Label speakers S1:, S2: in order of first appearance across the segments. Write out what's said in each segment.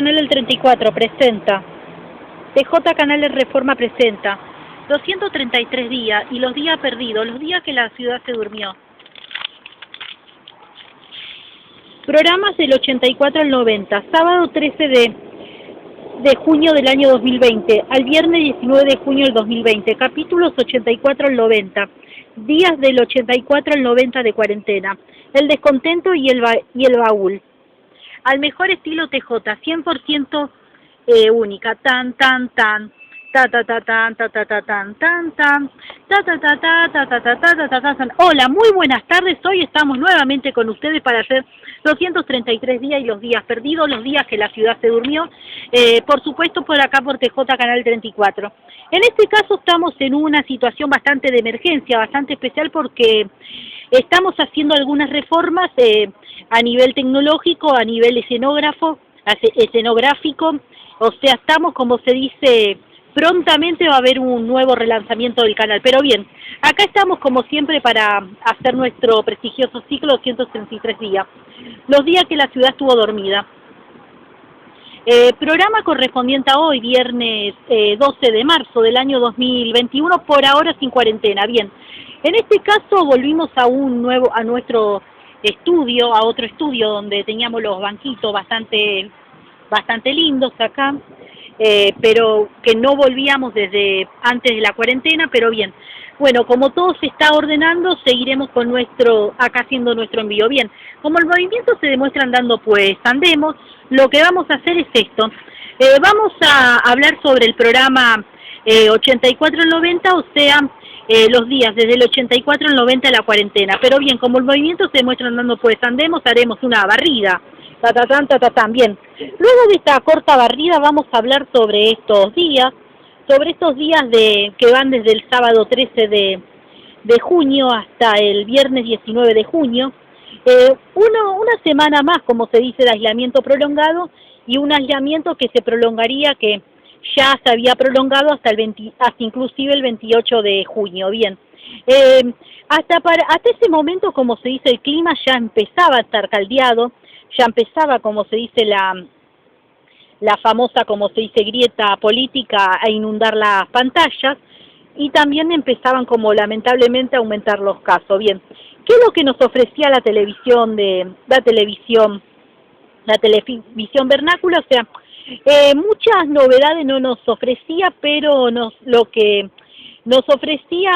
S1: Canal del 34 presenta, TJ Canal de Reforma presenta 233 días y los días perdidos, los días que la ciudad se durmió. Programas del 84 al 90, sábado 13 de junio del año 2020 al viernes 19 de junio del 2020, capítulos 84 al 90, días del 84 al 90 de cuarentena, el descontento y el baúl. Al mejor estilo TJ, 100% única, tan tan tan, ta ta ta tan, ta ta ta tan tan tan, ta ta ta ta ta ta ta ta ta ta. Hola, muy buenas tardes. Hoy estamos nuevamente con ustedes para hacer 233 días y los días perdidos, los días que la ciudad se durmió, por supuesto por acá por TJ Canal 34. En este caso estamos en una situación bastante de emergencia, bastante especial porque estamos haciendo algunas reformas a nivel tecnológico, a nivel escenográfico, o sea, estamos, como se dice, prontamente va a haber un nuevo relanzamiento del canal. Pero bien, acá estamos como siempre para hacer nuestro prestigioso ciclo 233 días, los días que la ciudad estuvo dormida. Programa correspondiente a hoy, viernes 12 de marzo del año 2021, por ahora sin cuarentena. Bien, en este caso volvimos a nuestro estudio, a otro estudio donde teníamos los banquitos bastante lindos acá, pero que no volvíamos desde antes de la cuarentena, pero bien. Bueno, como todo se está ordenando, seguiremos con acá haciendo nuestro envío. Bien, como el movimiento se demuestra andando, pues andemos. Lo que vamos a hacer es esto. Vamos a hablar sobre el programa 84 al 90, o sea, los días desde el 84 al 90 de la cuarentena. Pero bien, como el movimiento se demuestra andando, pues andemos, haremos una barrida. Bien. Luego de esta corta barrida vamos a hablar sobre estos días que van desde el sábado 13 de junio hasta el viernes 19 de junio. Una semana más, como se dice, de aislamiento prolongado, y un aislamiento que se prolongaría, que ya se había prolongado hasta inclusive el 28 de junio. Bien, hasta ese momento, como se dice, el clima ya empezaba a estar caldeado, ya empezaba, como se dice, la famosa, como se dice, grieta política a inundar las pantallas, y también empezaban como lamentablemente a aumentar los casos. Bien, ¿qué es lo que nos ofrecía la televisión vernácula? O sea, muchas novedades no nos ofrecía, pero lo que nos ofrecía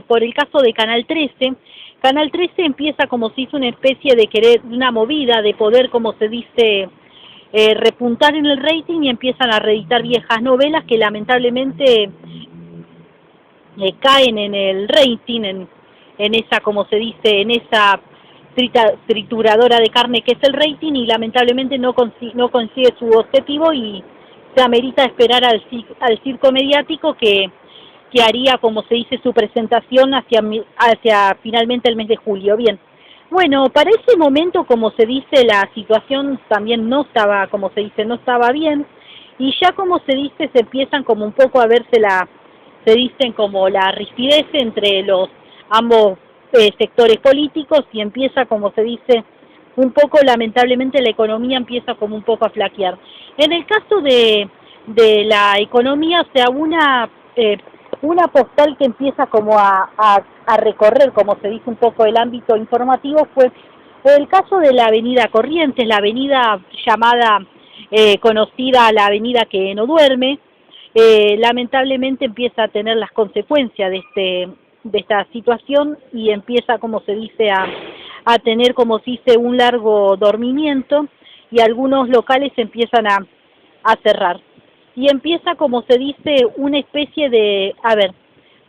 S1: por el caso de Canal 13, Canal 13 empieza, como se hizo, una especie de una movida de poder, como se dice, repuntar en el rating, y empiezan a reeditar viejas novelas que lamentablemente caen en el rating, en esa, como se dice, en esa trituradora de carne que es el rating, y lamentablemente no consigue su objetivo, y se amerita esperar al circo mediático que haría, como se dice, su presentación hacia finalmente el mes de julio. Bien, bueno, para ese momento, como se dice, la situación también no estaba, como se dice, no estaba bien, y ya, como se dice, se empiezan como un poco a verse se dicen como la rigidez entre ambos sectores políticos, y empieza, como se dice, un poco, lamentablemente, la economía empieza como un poco a flaquear. En el caso de la economía, o sea, una postal que empieza como a recorrer, como se dice, un poco el ámbito informativo, fue el caso de la avenida Corrientes, la avenida llamada, conocida, la avenida que no duerme. Lamentablemente empieza a tener las consecuencias de esta situación, y empieza, como se dice, a tener, como se dice, un largo dormimiento, y algunos locales empiezan a cerrar. Y empieza, como se dice, una especie de,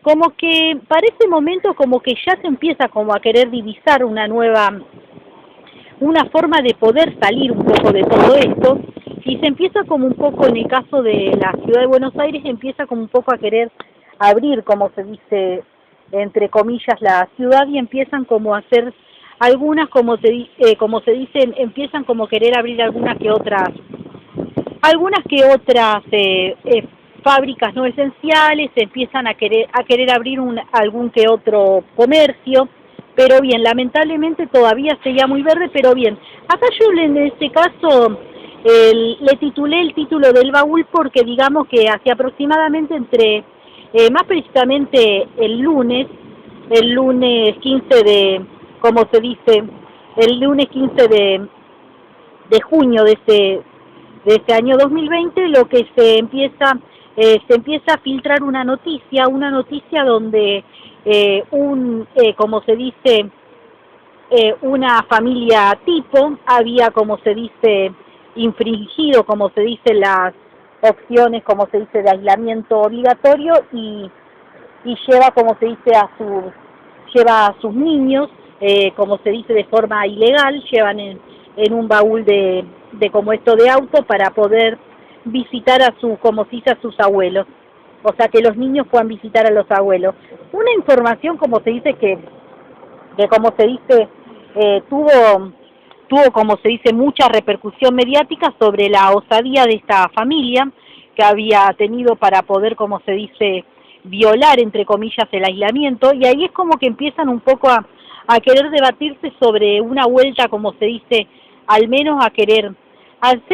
S1: como que para ese momento como que ya se empieza como a querer divisar una forma de poder salir un poco de todo esto, y se empieza como un poco, en el caso de la ciudad de Buenos Aires, empieza como un poco a querer abrir, como se dice, entre comillas, la ciudad, y empiezan como a hacer algunas, como se dice, empiezan como a querer abrir algunas que otras fábricas no esenciales, empiezan a querer abrir algún que otro comercio, pero bien, lamentablemente todavía seguía muy verde. Pero bien, acá yo en este caso Le titulé el título del baúl porque digamos que hace aproximadamente más precisamente el lunes 15 como se dice, el lunes 15 de junio de este año 2020, lo que se empieza a filtrar una noticia donde como se dice, una familia tipo había, como se dice, infringido, como se dice, las opciones, como se dice, de aislamiento obligatorio y lleva, como se dice, lleva a sus niños, como se dice, de forma ilegal, llevan en un baúl como esto de auto para poder visitar como se dice, a sus abuelos. O sea, que los niños puedan visitar a los abuelos. Una información, como se dice, que como se dice, tuvo, como se dice, mucha repercusión mediática sobre la osadía de esta familia que había tenido para poder, como se dice, violar, entre comillas, el aislamiento, y ahí es como que empiezan un poco a querer debatirse sobre una vuelta, como se dice, al menos hacer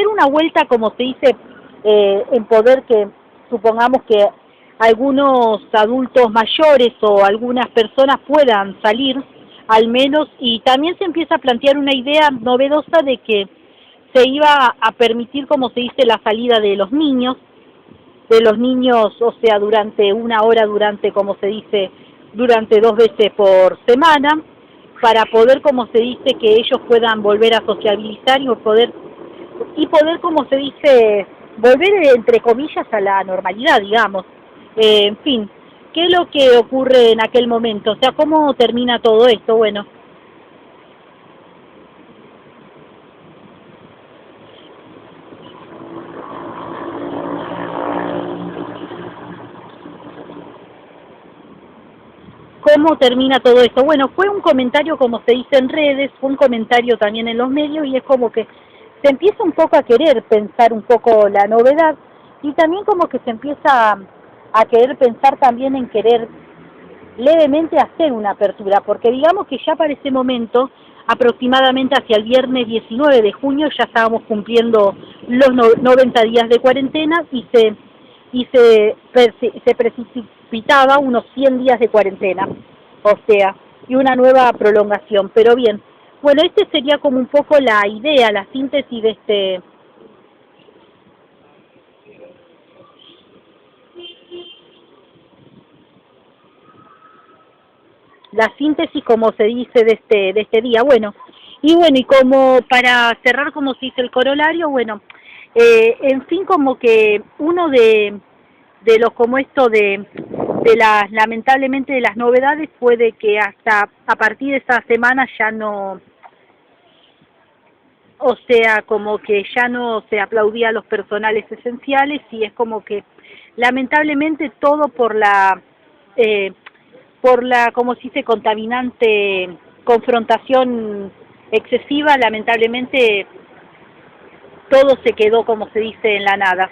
S1: una vuelta, como se dice, en poder que, supongamos que algunos adultos mayores o algunas personas puedan salir, al menos, y también se empieza a plantear una idea novedosa de que se iba a permitir, como se dice, la salida de los niños, o sea, durante una hora, como se dice, durante 2 veces por semana, para poder, como se dice, que ellos puedan volver a sociabilizar como se dice, volver, entre comillas, a la normalidad, digamos. En fin, ¿qué es lo que ocurre en aquel momento? O sea, ¿cómo termina todo esto? Bueno, ¿cómo termina todo esto? Bueno, fue un comentario, como se dice en redes, fue un comentario también en los medios, y es como que se empieza un poco a querer pensar un poco la novedad, y también como que se empieza a querer pensar también en querer levemente hacer una apertura, porque digamos que ya para ese momento, aproximadamente hacia el viernes 19 de junio, ya estábamos cumpliendo los 90 días de cuarentena se precipitaba unos 100 días de cuarentena, o sea, y una nueva prolongación. Pero bien, bueno, este sería como un poco la idea, la síntesis de como se dice, de este día. Bueno, y como para cerrar, como se dice, el corolario, bueno, en fin, como que uno de los, como esto lamentablemente, de las novedades fue de que hasta a partir de esta semana ya no, o sea, como que ya no se aplaudía a los personales esenciales, y es como que lamentablemente todo eh, por la, como se dice, contaminante confrontación excesiva, lamentablemente todo se quedó, como se dice, en la nada.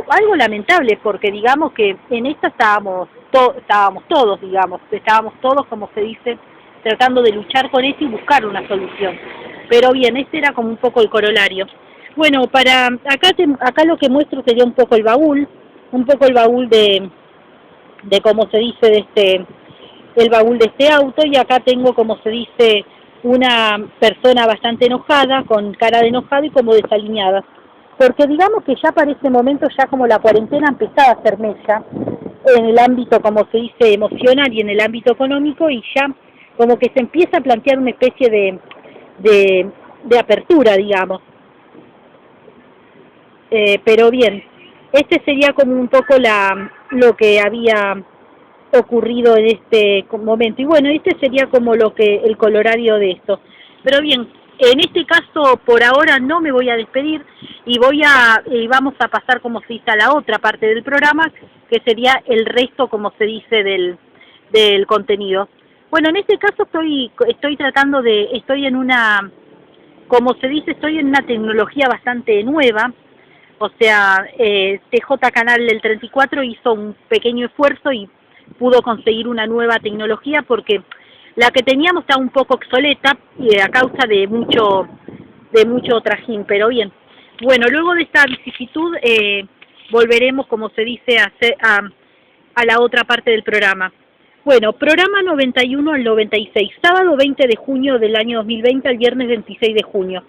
S1: Algo lamentable, porque digamos que en esta estábamos todos, digamos, estábamos todos, como se dice, tratando de luchar con eso y buscar una solución. Pero bien, este era como un poco el corolario. Bueno, acá lo que muestro sería un poco el baúl de cómo se dice, el baúl de este auto, y acá tengo, como se dice, una persona bastante enojada, con cara de enojada y como desaliñada, porque digamos que ya para ese momento, ya como la cuarentena empezaba a hacer mella en el ámbito, como se dice, emocional, y en el ámbito económico, y ya como que se empieza a plantear una especie de apertura, digamos. Pero bien, este sería como un poco lo que había ocurrido en este momento. Y bueno, este sería como el colorario de esto. Pero bien, en este caso por ahora no me voy a despedir, y vamos a pasar, como se dice, a la otra parte del programa, que sería el resto, como se dice, del contenido. Bueno, en este caso estoy en una, como se dice, estoy en una tecnología bastante nueva. O sea, TJ Canal del 34 hizo un pequeño esfuerzo y pudo conseguir una nueva tecnología, porque la que teníamos está un poco obsoleta, y a causa de mucho trajín. Pero bien, Bueno, luego de esta vicisitud volveremos, como se dice, a la otra parte del programa. Bueno, programa 91 al 96, sábado 20 de junio del año 2020 al viernes 26 de junio.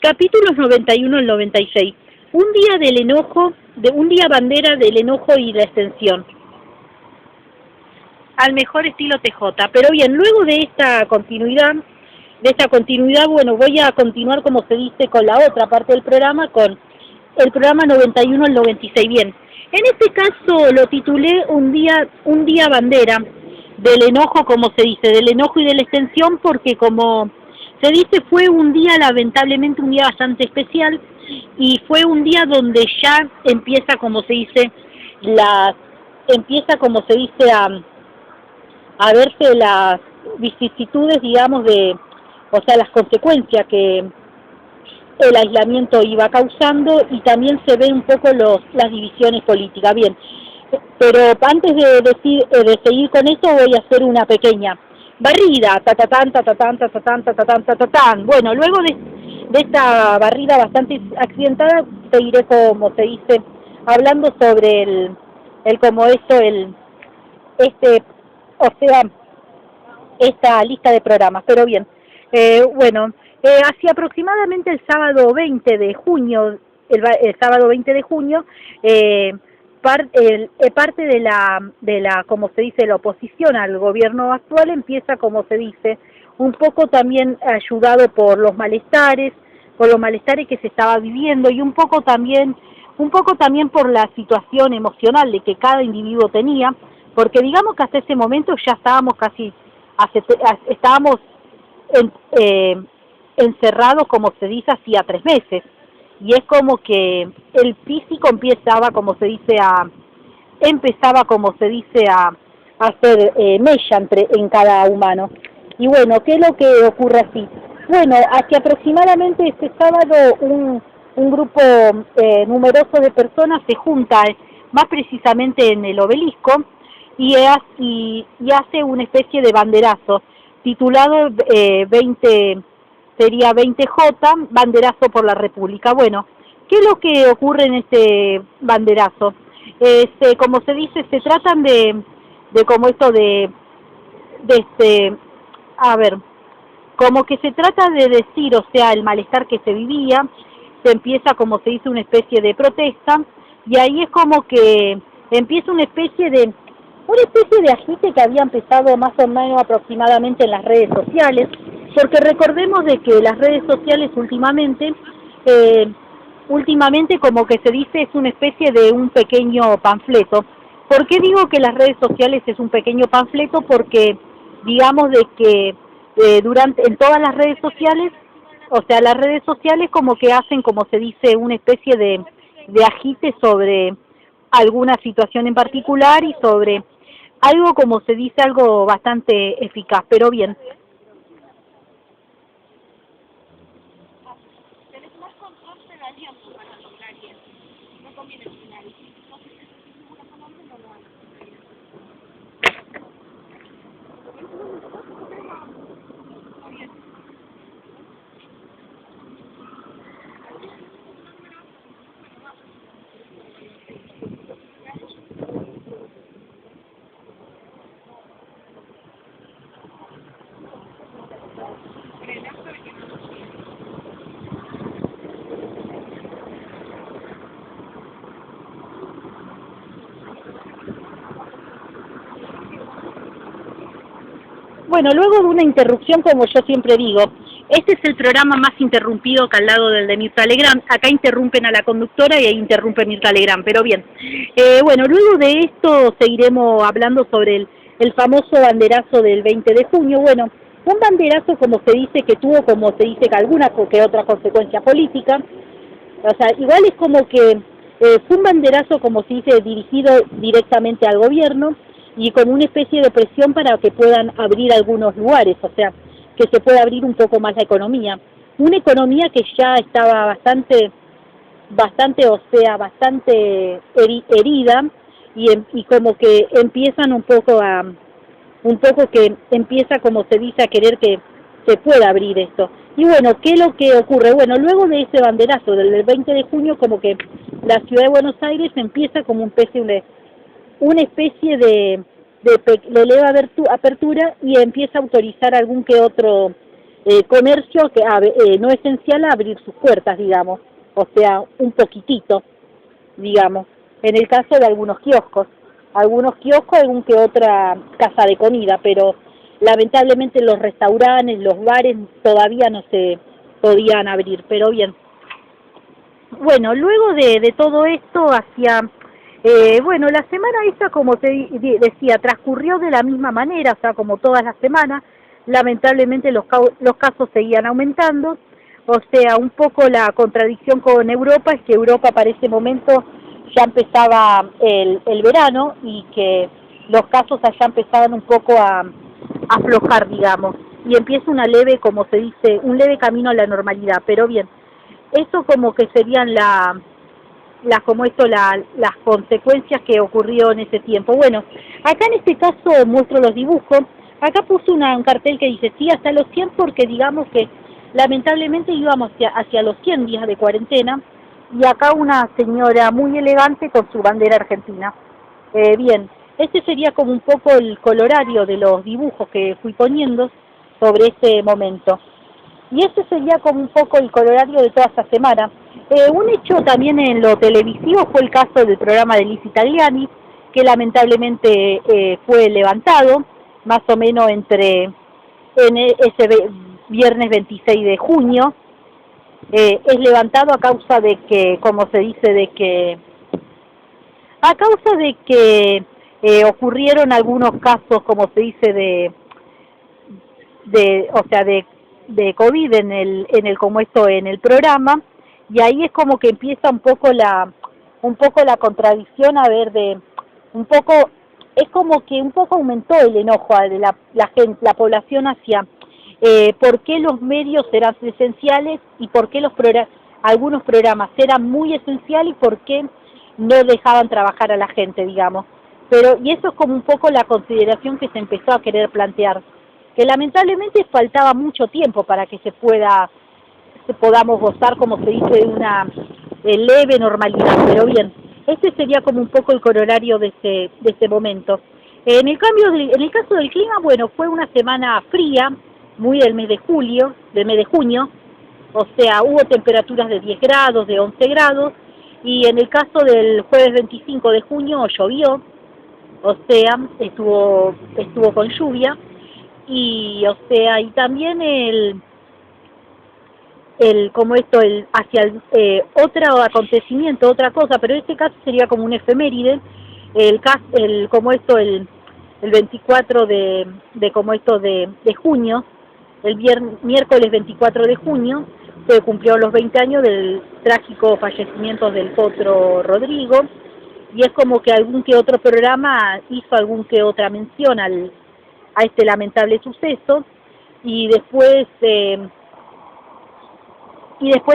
S1: Capítulos 91 al 96. Un día del enojo, un día bandera del enojo y la extensión. Al mejor estilo TJ. Pero bien, luego de esta continuidad, bueno, voy a continuar, como se dice, con la otra parte del programa, con el programa 91 al 96. Bien, en este caso lo titulé un día bandera del enojo, como se dice, del enojo y de la extensión, porque como se dice, fue un día, lamentablemente, un día bastante especial, y fue un día donde ya empieza, como se dice, a verse las vicisitudes, digamos, o sea, las consecuencias que el aislamiento iba causando, y también se ven un poco las divisiones políticas. Bien, pero antes de seguir con esto, voy a hacer una pequeña barrida, tatatán, tatatán, tatatán, tatatán, tatatán. Bueno, luego de esta barrida bastante accidentada, seguiré, como se dice, hablando sobre o sea, esta lista de programas. Pero bien, bueno, hacia aproximadamente el sábado 20 de junio, el sábado 20 de junio, parte de la, como se dice, la oposición al gobierno actual empieza, como se dice, un poco también ayudado por los malestares que se estaba viviendo, y un poco también por la situación emocional de que cada individuo tenía, porque digamos que hasta ese momento ya estábamos estábamos encerrados, como se dice, hacía 3 meses, y es como que el físico empezaba, como se dice, a hacer mella en cada humano. Y bueno, ¿qué es lo que ocurre así? Bueno, hacia aproximadamente este sábado un grupo numeroso de personas se junta, más precisamente en el obelisco, y hace una especie de banderazo titulado 20J, banderazo por la República. Bueno, ¿qué es lo que ocurre en este banderazo? Como se dice, se tratan como esto a ver, como que se trata de decir, o sea, el malestar que se vivía, se empieza, como se dice, una especie de protesta, y ahí es como que empieza una especie de agite que había empezado más o menos aproximadamente en las redes sociales, porque recordemos de que las redes sociales últimamente, como que se dice, es una especie de un pequeño panfleto. ¿Por qué digo que las redes sociales es un pequeño panfleto? Porque digamos de que en todas las redes sociales, o sea, las redes sociales como que hacen, como se dice, una especie de agite sobre alguna situación en particular, y sobre algo, como se dice, algo bastante eficaz. Pero bien, bueno, luego de una interrupción, como yo siempre digo, este es el programa más interrumpido que al lado del de Mirta Legrand. Acá interrumpen a la conductora y ahí interrumpe Mirta Legrand, pero bien. Bueno, luego de esto seguiremos hablando sobre el famoso banderazo del 20 de junio. Bueno, un banderazo, como se dice, que tuvo, como se dice, que alguna que otra consecuencia política. O sea, igual es como que fue un banderazo, como se dice, dirigido directamente al gobierno, y como una especie de presión para que puedan abrir algunos lugares, o sea, que se pueda abrir un poco más la economía. Una economía que ya estaba bastante herida, y como que empiezan un poco, como se dice, a querer que se pueda abrir esto. Y bueno, ¿qué es lo que ocurre? Bueno, luego de ese banderazo del 20 de junio, como que la ciudad de Buenos Aires empieza como una especie de leve apertura y empieza a autorizar algún que otro comercio que no esencial a abrir sus puertas, digamos, o sea, un poquitito, digamos, en el caso de algunos kioscos, algún que otra casa de comida, pero lamentablemente los restaurantes, los bares todavía no se podían abrir, pero bien. Bueno, luego de todo esto, bueno, la semana esta, como te decía, transcurrió de la misma manera, o sea, como todas las semanas, lamentablemente los casos seguían aumentando, o sea, un poco la contradicción con Europa es que Europa para ese momento ya empezaba el verano y que los casos allá empezaban un poco a aflojar, digamos, y empieza una leve, como se dice, un leve camino a la normalidad, pero bien, eso como que serían las consecuencias que ocurrió en ese tiempo. Bueno, acá en este caso muestro los dibujos, acá puse un cartel que dice sí hasta los 100 porque digamos que lamentablemente íbamos hacia los 100 días de cuarentena y acá una señora muy elegante con su bandera argentina. Bien, este sería como un poco el colorario de los dibujos que fui poniendo sobre ese momento. Y ese sería como un poco el colorario de toda esta semana. Un hecho también en lo televisivo fue el caso del programa de Liz Italiani, que lamentablemente fue levantado, más o menos en ese viernes 26 de junio. Es levantado a causa de que, como se dice, ocurrieron algunos casos, como se dice, de COVID en el programa, y ahí es como que empieza un poco la contradicción es como que un poco aumentó el enojo de la gente, la población hacia por qué los medios eran esenciales y por qué algunos programas eran muy esenciales y por qué no dejaban trabajar a la gente, digamos. Y eso es como un poco la consideración que se empezó a querer plantear, que lamentablemente faltaba mucho tiempo para que podamos gozar, como se dice, de una leve normalidad, pero bien, este sería como un poco el corolario de ese momento. En el caso del clima, bueno, fue una semana fría, muy del mes de junio, o sea, hubo temperaturas de 10 grados, de 11 grados, y en el caso del jueves 25 de junio llovió, o sea, estuvo con lluvia, y o sea, y también otro acontecimiento, otra cosa, pero en este caso sería como un efeméride, el 24 de junio, miércoles 24 de junio, se cumplió los 20 años del trágico fallecimiento del Potro Rodrigo, y es como que algún que otro programa hizo algún que otra mención a este lamentable suceso, y después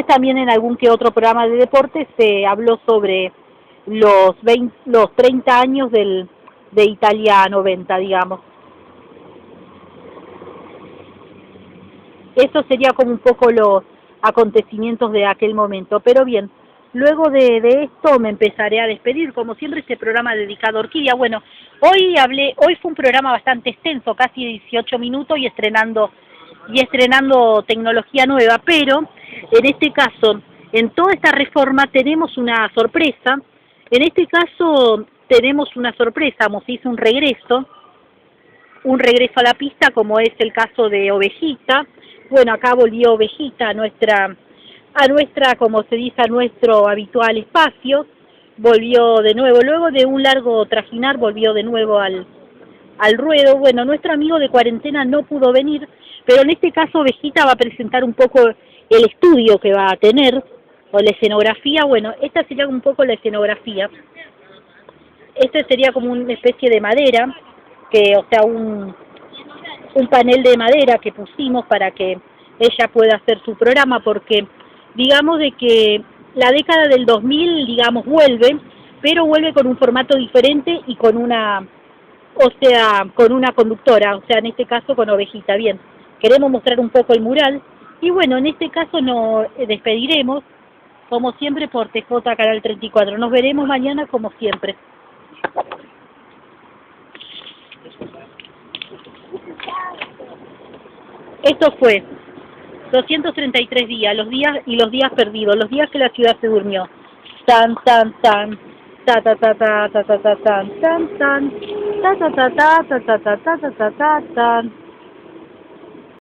S1: también en algún que otro programa de deporte se habló sobre los 30 años de Italia 90, digamos. Eso sería como un poco los acontecimientos de aquel momento, pero bien, luego de esto me empezaré a despedir, como siempre este programa dedicado a Orquídea. Bueno, hoy fue un programa bastante extenso, casi 18 minutos y estrenando tecnología nueva, pero en este caso, en toda esta reforma tenemos una sorpresa. En este caso tenemos una sorpresa, como se hizo un regreso a la pista, como es el caso de Ovejita. Bueno, acá volvió Ovejita a nuestra, como se dice, a nuestro habitual espacio. Volvió de nuevo, luego de un largo trajinar, volvió de nuevo al ruedo. Bueno, nuestro amigo de cuarentena no pudo venir, pero en este caso Ovejita va a presentar un poco el estudio que va a tener, o la escenografía. Bueno, esta sería un poco la escenografía. Este sería como una especie de madera, o sea, un panel de madera que pusimos para que ella pueda hacer su programa, porque digamos de que la década del 2000, digamos, vuelve, pero vuelve con un formato diferente y con una conductora, o sea, en este caso con Ovejita, bien, queremos mostrar un poco el mural. Y bueno, en este caso nos despediremos, como siempre, por TJ Canal 34. Nos veremos mañana como siempre. Esto fue 233 días, los días perdidos, los días que la ciudad se durmió. Tan, tan, tan, ta ta ta ta ta ta ta tan, tan, tan, ta ta ta ta ta ta ta ta ta ta tan.